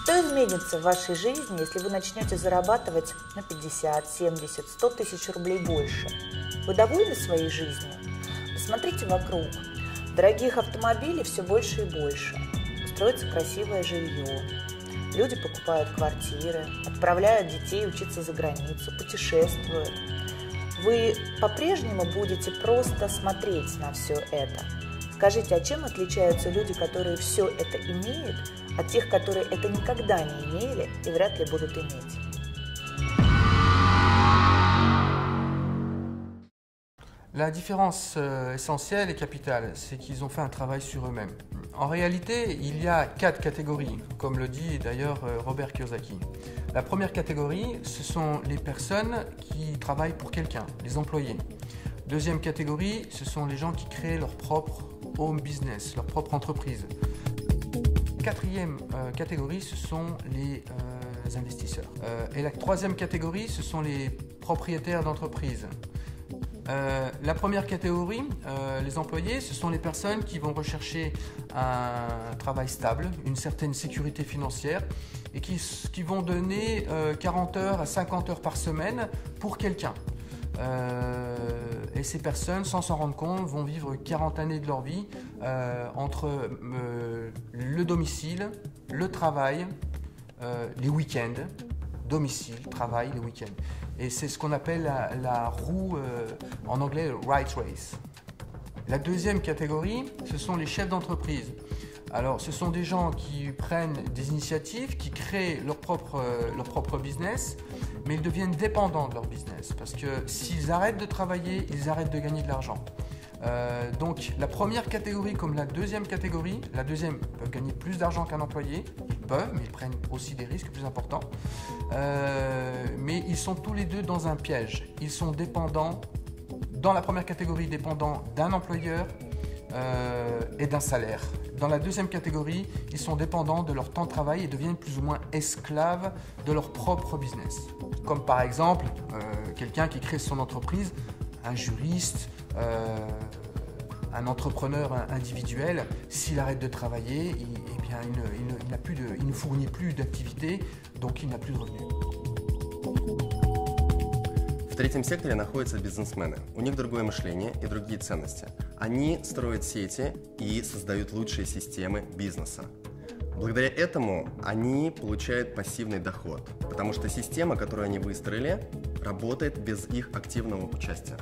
Что изменится в вашей жизни, если вы начнете зарабатывать на 50, 70, 100 тысяч рублей больше? Вы довольны своей жизнью? Посмотрите вокруг. Дорогих автомобилей все больше и больше. Строится красивое жилье. Люди покупают квартиры, отправляют детей учиться за границу, путешествуют. Вы по-прежнему будете просто смотреть на все это. Скажите, а чем отличаются люди, которые все это имеют, от тех, которые это никогда не имели и вряд ли будут iметь? La différence essentielle et capitale, c'est qu'ils ont fait un travail sur eux-mêmes. En réalité, il y a 4 catégories, comme le dit d'ailleurs Robert Kiyosaki. La première catégorie, ce sont les personnes qui travaillent pour quelqu'un, les employés. Deuxième catégorie, ce sont les gens qui créent leur propre home business, leur propre entreprise. Quatrième catégorie, ce sont les investisseurs. Et la troisième catégorie, ce sont les propriétaires d'entreprises. La première catégorie, les employés, ce sont les personnes qui vont rechercher un travail stable, une certaine sécurité financière et qui vont donner 40 heures à 50 heures par semaine pour quelqu'un. Et ces personnes, sans s'en rendre compte, vont vivre 40 années de leur vie entre le domicile, le travail, les week-ends, domicile, travail, les week-ends. Et c'est ce qu'on appelle la roue, en anglais, right race. La deuxième catégorie, ce sont les chefs d'entreprise. Alors, ce sont des gens qui prennent des initiatives, qui créent leur propre business, mais ils deviennent dépendants de leur business. Parce que s'ils arrêtent de travailler, ils arrêtent de gagner de l'argent. Donc, la première catégorie comme la deuxième catégorie, la deuxième peuvent gagner plus d'argent qu'un employé, ils peuvent, mais ils prennent aussi des risques plus importants. Mais ils sont tous les deux dans un piège. Ils sont dépendants, dans la première catégorie, dépendants d'un employeur et d'un salaire. Dans la deuxième catégorie, ils sont dépendants de leur temps de travail et deviennent plus ou moins esclaves de leur propre business. Comme par exemple, quelqu'un qui crée son entreprise, un juriste, un entrepreneur individuel, s'il arrête de travailler, il ne fournit plus d'activité, donc il n'a plus de revenus. В третьем секторе находятся бизнесмены. У них другое мышление и другие ценности. Они строят сети и создают лучшие системы бизнеса. Благодаря этому они получают пассивный доход, потому что система, которую они выстроили, работает без их активного участия.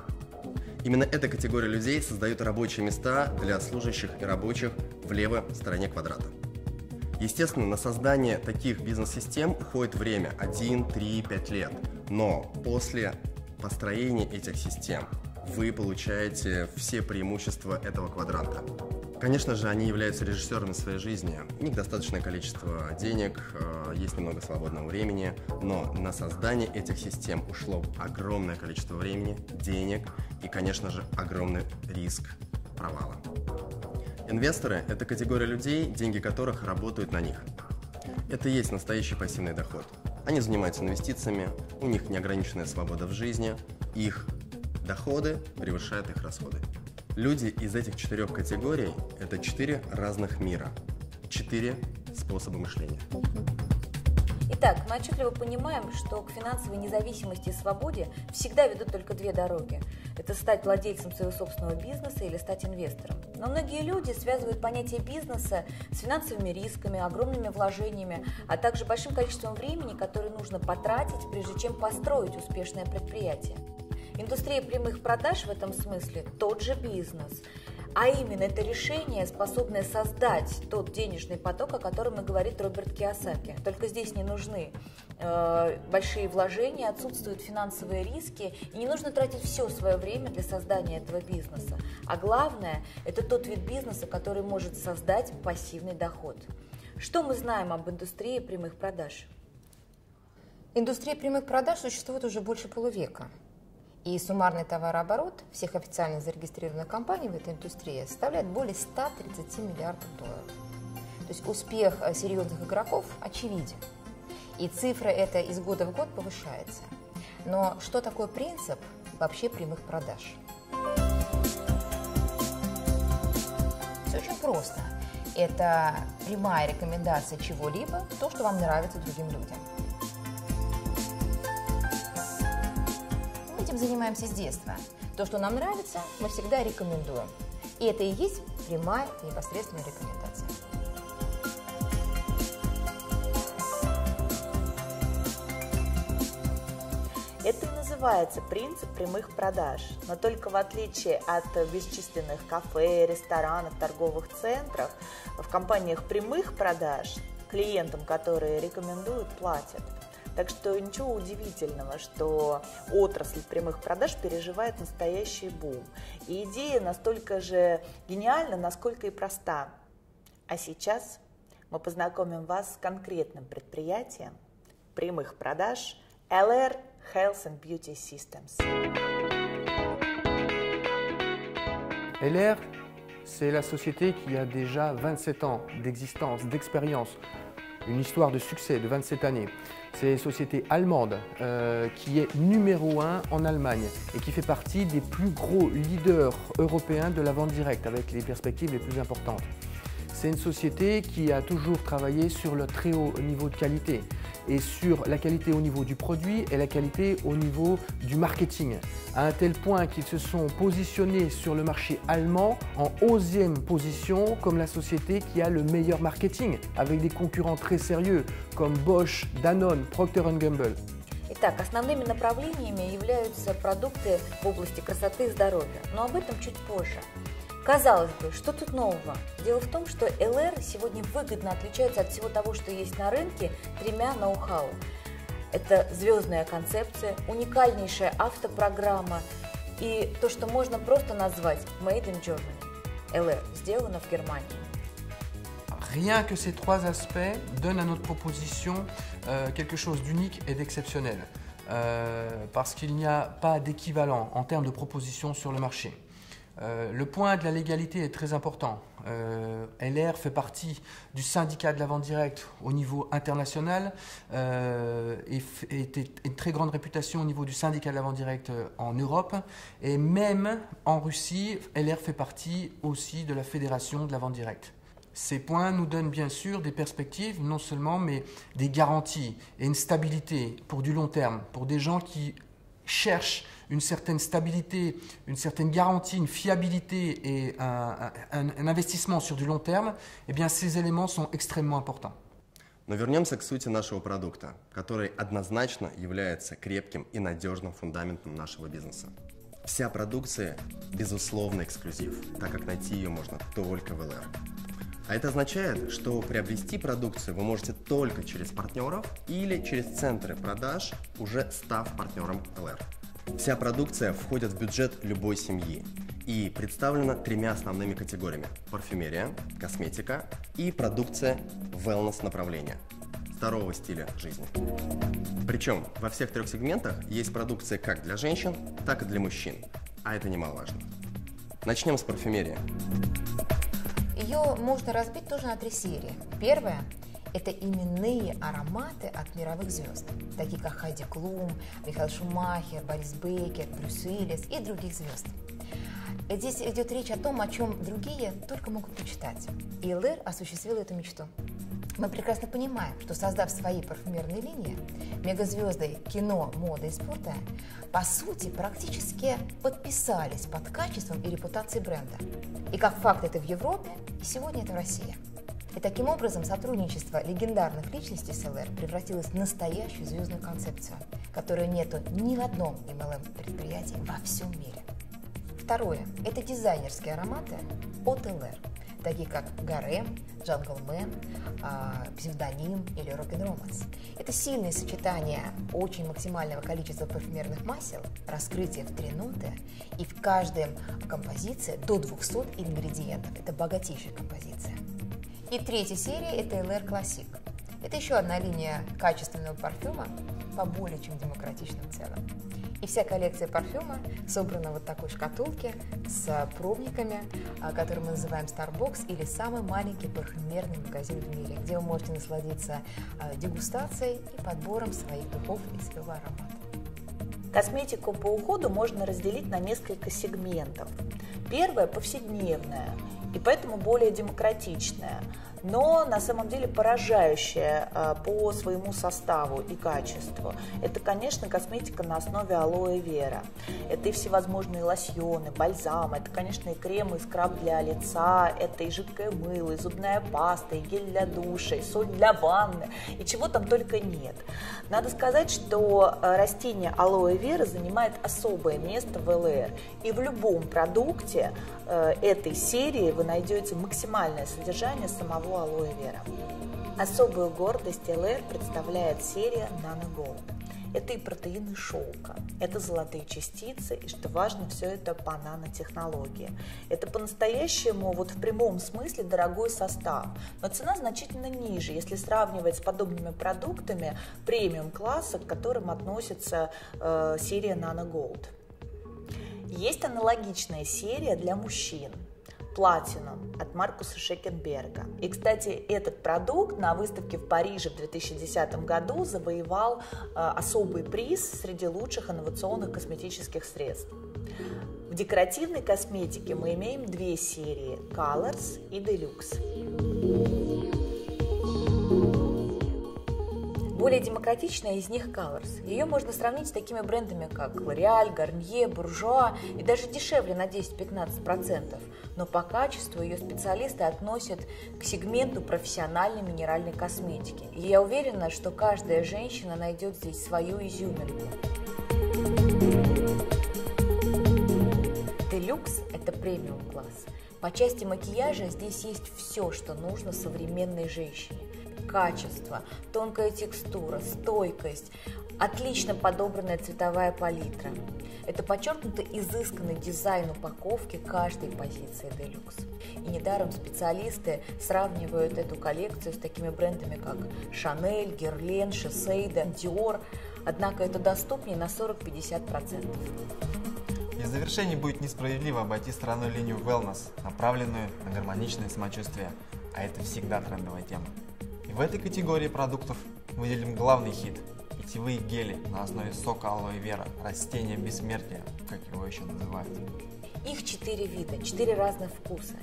Именно эта категория людей создает рабочие места для служащих и рабочих в левой стороне квадрата. Естественно, на создание таких бизнес-систем уходит время 1, 3, 5 лет. Но после построения этих систем вы получаете все преимущества этого квадранта. Конечно же, они являются режиссерами своей жизни. У них достаточное количество денег, есть немного свободного времени, но на создание этих систем ушло огромное количество времени, денег и, конечно же, огромный риск провала. Инвесторы – это категория людей, деньги которых работают на них. Это и есть настоящий пассивный доход. Они занимаются инвестициями, у них неограниченная свобода в жизни, их доходы превышают их расходы. Люди из этих 4 категорий – это 4 разных мира, 4 способа мышления. Итак, мы отчетливо понимаем, что к финансовой независимости и свободе всегда ведут только 2 дороги. Это стать владельцем своего собственного бизнеса или стать инвестором. Но многие люди связывают понятие бизнеса с финансовыми рисками, огромными вложениями, а также большим количеством времени, которое нужно потратить, прежде чем построить успешное предприятие. Индустрия прямых продаж в этом смысле тот же бизнес. А именно, это решение, способное создать тот денежный поток, о котором и говорит Роберт Кийосаки. Только здесь не нужны большие вложения, отсутствуют финансовые риски, и не нужно тратить все свое время для создания этого бизнеса. А главное, это тот вид бизнеса, который может создать пассивный доход. Что мы знаем об индустрии прямых продаж? Индустрия прямых продаж существует уже больше полувека. И суммарный товарооборот всех официально зарегистрированных компаний в этой индустрии составляет более 130 миллиардов долларов. То есть успех серьезных игроков очевиден. И цифра эта из года в год повышается. Но что такое принцип вообще прямых продаж? Все очень просто. Это прямая рекомендация чего-либо, то, что вам нравится другим людям. Мы этим занимаемся с детства. То, что нам нравится, мы всегда рекомендуем. И это и есть прямая и непосредственная рекомендация. Это и называется принцип прямых продаж, но только в отличие от бесчисленных кафе, ресторанов, торговых центров, в компаниях прямых продаж клиентам, которые рекомендуют, платят. Так что ничего удивительного, что отрасль прямых продаж переживает настоящий бум. И идея настолько же гениальна, насколько и проста. А сейчас мы познакомим вас с конкретным предприятием прямых продаж LR Health and Beauty Systems. LR, c'est la société qui a déjà 27 ans d'existence, d'expérience, une histoire de succès de 27 années. C'est une société allemande qui est numéro 1 en Allemagne et qui fait partie des plus gros leaders européens de la vente directe avec les perspectives les plus importantes. C'est une société qui a toujours travaillé sur le très haut niveau de qualité et sur la qualité au niveau du produit et la qualité au niveau du marketing, à un tel point qu'ils se sont positionnés sur le marché allemand en 11e position comme la société qui a le meilleur marketing, avec des concurrents très sérieux comme Bosch, Danone, Procter & Gamble. Итак, основными направлениями являются продукты в области красоты и здоровья, но об этом чуть позже. Казалось бы, что тут нового? Дело в том, что LR сегодня выгодно отличается от всего того, что есть на рынке, тремя ноу-хау. Это звездная концепция, уникальнейшая автопрограмма и то, что можно просто назвать Made in Germany. LR сделано в Германии. Rien que ces trois aspects donnent à notre proposition quelque chose d'unique et d'exceptionnel, parce qu'il n'y a pas d'équivalent en termes de proposition sur le marché. Le point de la légalité est très important. LR fait partie du syndicat de la vente directe au niveau international et une très grande réputation au niveau du syndicat de la vente directe en Europe. Et même en Russie, LR fait partie aussi de la fédération de la vente directe. Ces points nous donnent bien sûr des perspectives, non seulement, mais des garanties et une stabilité pour du long terme, pour des gens qui cherchent une certaine stabilité, une certaine garantie, une fiabilité et un investissement sur du long terme, eh bien ces éléments sont extrêmement importants. Но вернемся к сути нашего продукта, который однозначно является крепким и надежным фундаментом нашего бизнеса. Вся продукция – безусловно эксклюзив, так как найти ее можно только в LR. А это означает, что приобрести продукцию вы можете только через партнеров или через центры продаж, уже став партнером LR. Вся продукция входит в бюджет любой семьи и представлена тремя основными категориями – парфюмерия, косметика и продукция wellness направления, здорового стиля жизни. Причем во всех трех сегментах есть продукция как для женщин, так и для мужчин, а это немаловажно. Начнем с парфюмерии. Ее можно разбить тоже на три серии. Первая – это именные ароматы от мировых звезд, такие как Хайди Клум, Михаэль Шумахер, Борис Бейкер, Брюс Уиллис и других звезд. Здесь идет речь о том, о чем другие только могут мечтать. И LR осуществил эту мечту. Мы прекрасно понимаем, что создав свои парфюмерные линии, мегазвезды кино, моды и спорта, по сути, практически подписались под качеством и репутацией бренда. И как факт это в Европе, и сегодня это в России. И таким образом сотрудничество легендарных личностей с LR превратилось в настоящую звездную концепцию, которой нету ни в одном MLM-предприятии во всем мире. Второе – это дизайнерские ароматы от LR, такие как Гарем, Джанглмен, Псевдоним или Рок-н-Романс. Это сильное сочетание очень максимального количества парфюмерных масел, раскрытие в 3 ноты, и в каждой композиции до 200 ингредиентов. Это богатейшая композиция. И третья серия – это LR Classic. Это еще одна линия качественного парфюма по более чем демократичным ценам. И вся коллекция парфюма собрана в вот такой шкатулке с пробниками, который мы называем Starbucks, или самый маленький парфюмерный магазин в мире, где вы можете насладиться дегустацией и подбором своих духов и своего аромата. Косметику по уходу можно разделить на несколько сегментов. Первое – повседневная. и поэтому более демократичная, но на самом деле поражающая по своему составу и качеству. Это, конечно, косметика на основе алоэ вера. Это и всевозможные лосьоны, бальзамы, это, конечно, и крем, и скраб для лица, это и жидкое мыло, и зубная паста, и гель для душа, и соль для ванны, и чего там только нет. Надо сказать, что растение алоэ вера занимает особое место в ЛР, и в любом продукте этой серии вы найдете максимальное содержание самого алоэ вера. Особую гордость ЛР представляет серия Nano Gold. Это и протеины шелка, это золотые частицы, и, что важно, все это по нанотехнологии. Это по-настоящему, вот в прямом смысле, дорогой состав, но цена значительно ниже, если сравнивать с подобными продуктами премиум-класса, к которым относится серия Nano Gold. Есть аналогичная серия для мужчин Platinum от Маркуса Шекенберга. И, кстати, этот продукт на выставке в Париже в 2010 году завоевал особый приз среди лучших инновационных косметических средств. В декоративной косметике мы имеем две серии – Colors и Deluxe. Более демократичная из них Colors. Ее можно сравнить с такими брендами, как L'Oréal, Garnier, Bourjois и даже дешевле на 10-15%. Но по качеству ее специалисты относят к сегменту профессиональной минеральной косметики. И я уверена, что каждая женщина найдет здесь свою изюминку. Deluxe – это премиум-класс. По части макияжа здесь есть все, что нужно современной женщине. Качество, тонкая текстура, стойкость, отлично подобранная цветовая палитра. Это подчеркнуто изысканный дизайн упаковки каждой позиции Deluxe. И недаром специалисты сравнивают эту коллекцию с такими брендами, как Chanel, Guerlain, Shiseido, Dior. Однако это доступнее на 40-50%. И в завершении будет несправедливо обойти стороной линию Wellness, направленную на гармоничное самочувствие, а это всегда трендовая тема. И в этой категории продуктов выделим главный хит – питьевые гели на основе сока алоэ вера, растения бессмертия, как его еще называют. Их 4 вида, 4 разных вкуса.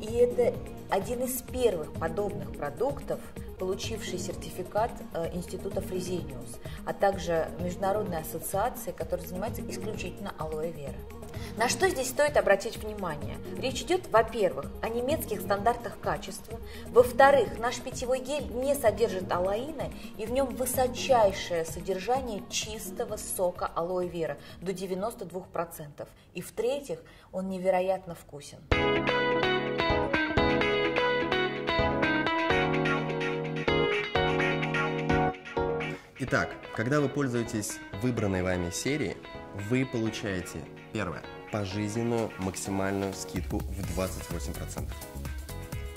И это один из первых подобных продуктов, получивший сертификат Института Fresenius, а также Международной ассоциации, которая занимается исключительно алоэ вера. На что здесь стоит обратить внимание? Речь идет, во-первых, о немецких стандартах качества, во-вторых, наш питьевой гель не содержит алоина, и в нем высочайшее содержание чистого сока алоэ вера до 92%, и в-третьих, он невероятно вкусен. Итак, когда вы пользуетесь выбранной вами серией, вы получаете, первое, пожизненную максимальную скидку в 28%.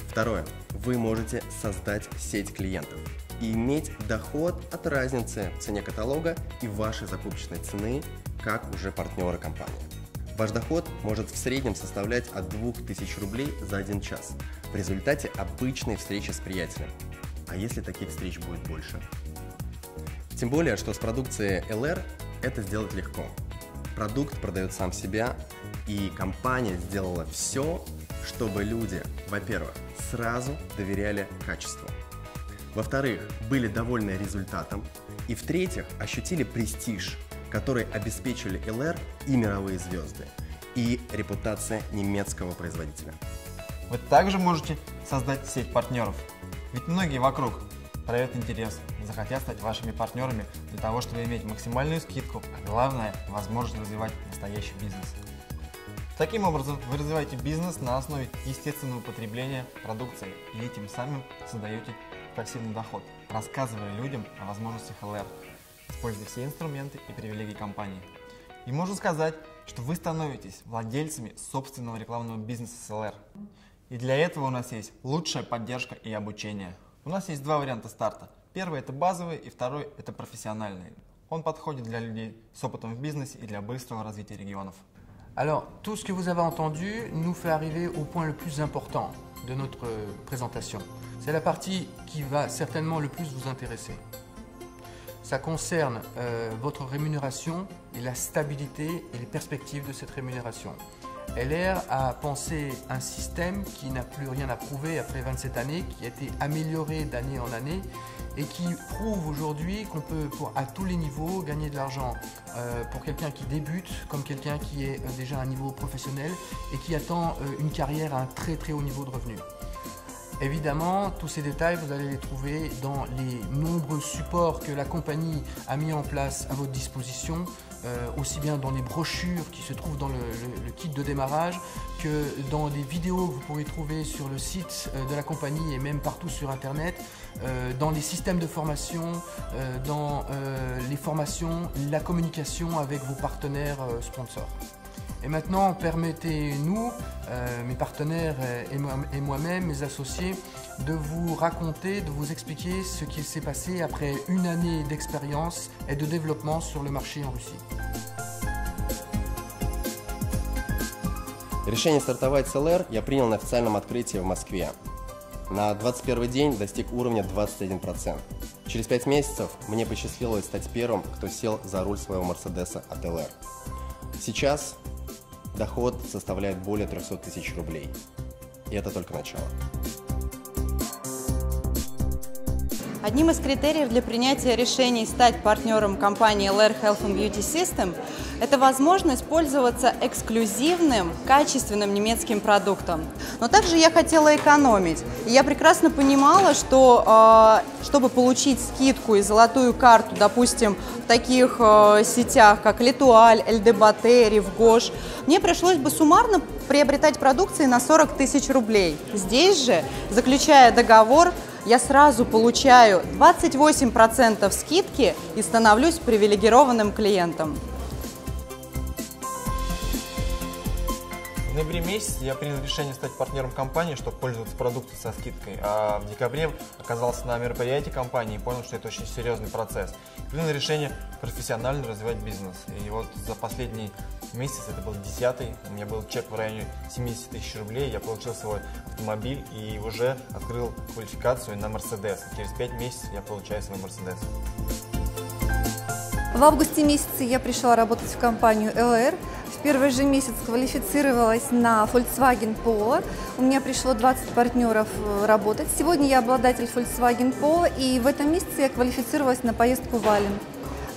Второе, вы можете создать сеть клиентов и иметь доход от разницы в цене каталога и вашей закупочной цены, как уже партнеры компании. Ваш доход может в среднем составлять от 2000 рублей за 1 час в результате обычной встречи с приятелем. А если таких встреч будет больше? Тем более, что с продукцией ЛР это сделать легко. Продукт продает сам себя, и компания сделала все, чтобы люди, во-первых, сразу доверяли качеству, во-вторых, были довольны результатом, и в-третьих, ощутили престиж, который обеспечили ЛР и мировые звезды, и репутация немецкого производителя. Вы также можете создать сеть партнеров, ведь многие вокруг проявят интерес, захотят стать вашими партнерами для того, чтобы иметь максимальную скидку, а главное – возможность развивать настоящий бизнес. Таким образом, вы развиваете бизнес на основе естественного потребления продукции и этим самым создаете пассивный доход, рассказывая людям о возможностях ЛР, используя все инструменты и привилегии компании. И можно сказать, что вы становитесь владельцами собственного рекламного бизнеса с ЛР. И для этого у нас есть лучшая поддержка и обучение. У нас есть два варианта старта. Первый – это базовый, и второй – это профессиональный. Он подходит для людей с опытом в бизнесе и для быстрого развития регионов. Alors, tout ce que vous avez entendu nous fait arriver au point le plus important de notre présentation. C'est la partie qui va certainement le plus vous intéresser. Ça concerne votre rémunération et la stabilité et les perspectives de cette rémunération. LR a pensé un système qui n'a plus rien à prouver après 27 années, qui a été amélioré d'année en année et qui prouve aujourd'hui qu'on peut, à tous les niveaux, gagner de l'argent pour quelqu'un qui débute, comme quelqu'un qui est déjà à un niveau professionnel et qui attend une carrière à un très très haut niveau de revenus. Évidemment, tous ces détails, vous allez les trouver dans les nombreux supports que la compagnie a mis en place à votre disposition, aussi bien dans les brochures qui se trouvent dans le kit de démarrage que dans les vidéos que vous pourrez trouver sur le site de la compagnie et même partout sur Internet, dans les systèmes de formation, dans les formations, la communication avec vos partenaires sponsors. Et maintenant, permettez-nous, mes partenaires et moi-même, mes associés, de vous raconter, de vous expliquer ce qui s'est passé après une année d'expérience et de développement sur le marché en Russie. Решение стартовать с LR я принял на официальном открытии в Москве. На 21 день достиг уровня 21%. Через 5 месяцев мне посчастливилось стать первым, кто сел за руль своего Мерседеса от LR. Сейчас доход составляет более 300 тысяч рублей. И это только начало. Одним из критериев для принятия решений стать партнером компании LR Health and Beauty System – это возможность пользоваться эксклюзивным, качественным немецким продуктом. Но также я хотела экономить. И я прекрасно понимала, что чтобы получить скидку и золотую карту, допустим, в таких сетях, как L'Etoile, LDBaté, Rivgosh, мне пришлось бы суммарно приобретать продукции на 40 тысяч рублей. Здесь же, заключая договор, я сразу получаю 28% скидки и становлюсь привилегированным клиентом. В ноябре месяце я принял решение стать партнером компании, чтобы пользоваться продукцией со скидкой. А в декабре оказался на мероприятии компании и понял, что это очень серьезный процесс. Принял решение профессионально развивать бизнес. И вот за последний месяц, это был 10-й, у меня был чек в районе 70 тысяч рублей, я получил свой автомобиль и уже открыл квалификацию на Мерседес. Через 5 месяцев я получаю свой Мерседес. В августе месяце я пришла работать в компанию LR. В первый же месяц квалифицировалась на Volkswagen Polo. У меня пришло 20 партнеров работать. Сегодня я обладатель Volkswagen Polo, и в этом месяце я квалифицировалась на поездку в Ален.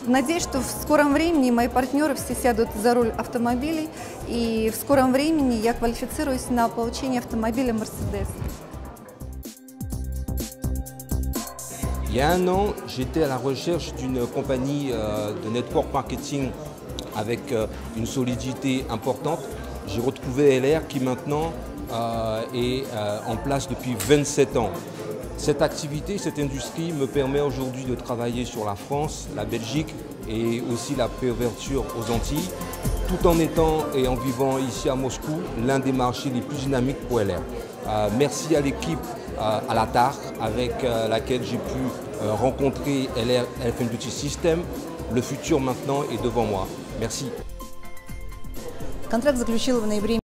Надеюсь, что в скором времени мои партнеры все сядут за руль автомобилей, и в скором времени я квалифицируюсь на получение автомобиля Mercedes. Il y a un an, j'étais à la recherche d'une compagnie de network marketing avec une solidité importante. J'ai retrouvé LR qui maintenant est en place depuis 27 ans. Cette activité, cette industrie me permet aujourd'hui de travailler sur la France, la Belgique et aussi la préouverture aux Antilles, tout en étant et en vivant ici à Moscou, l'un des marchés les plus dynamiques pour LR. Merci à l'équipe à la TAR avec laquelle j'ai pu rencontrer LR Health and Beauty System. Le futur maintenant est devant moi. Merci. Контракт заключила в ноябре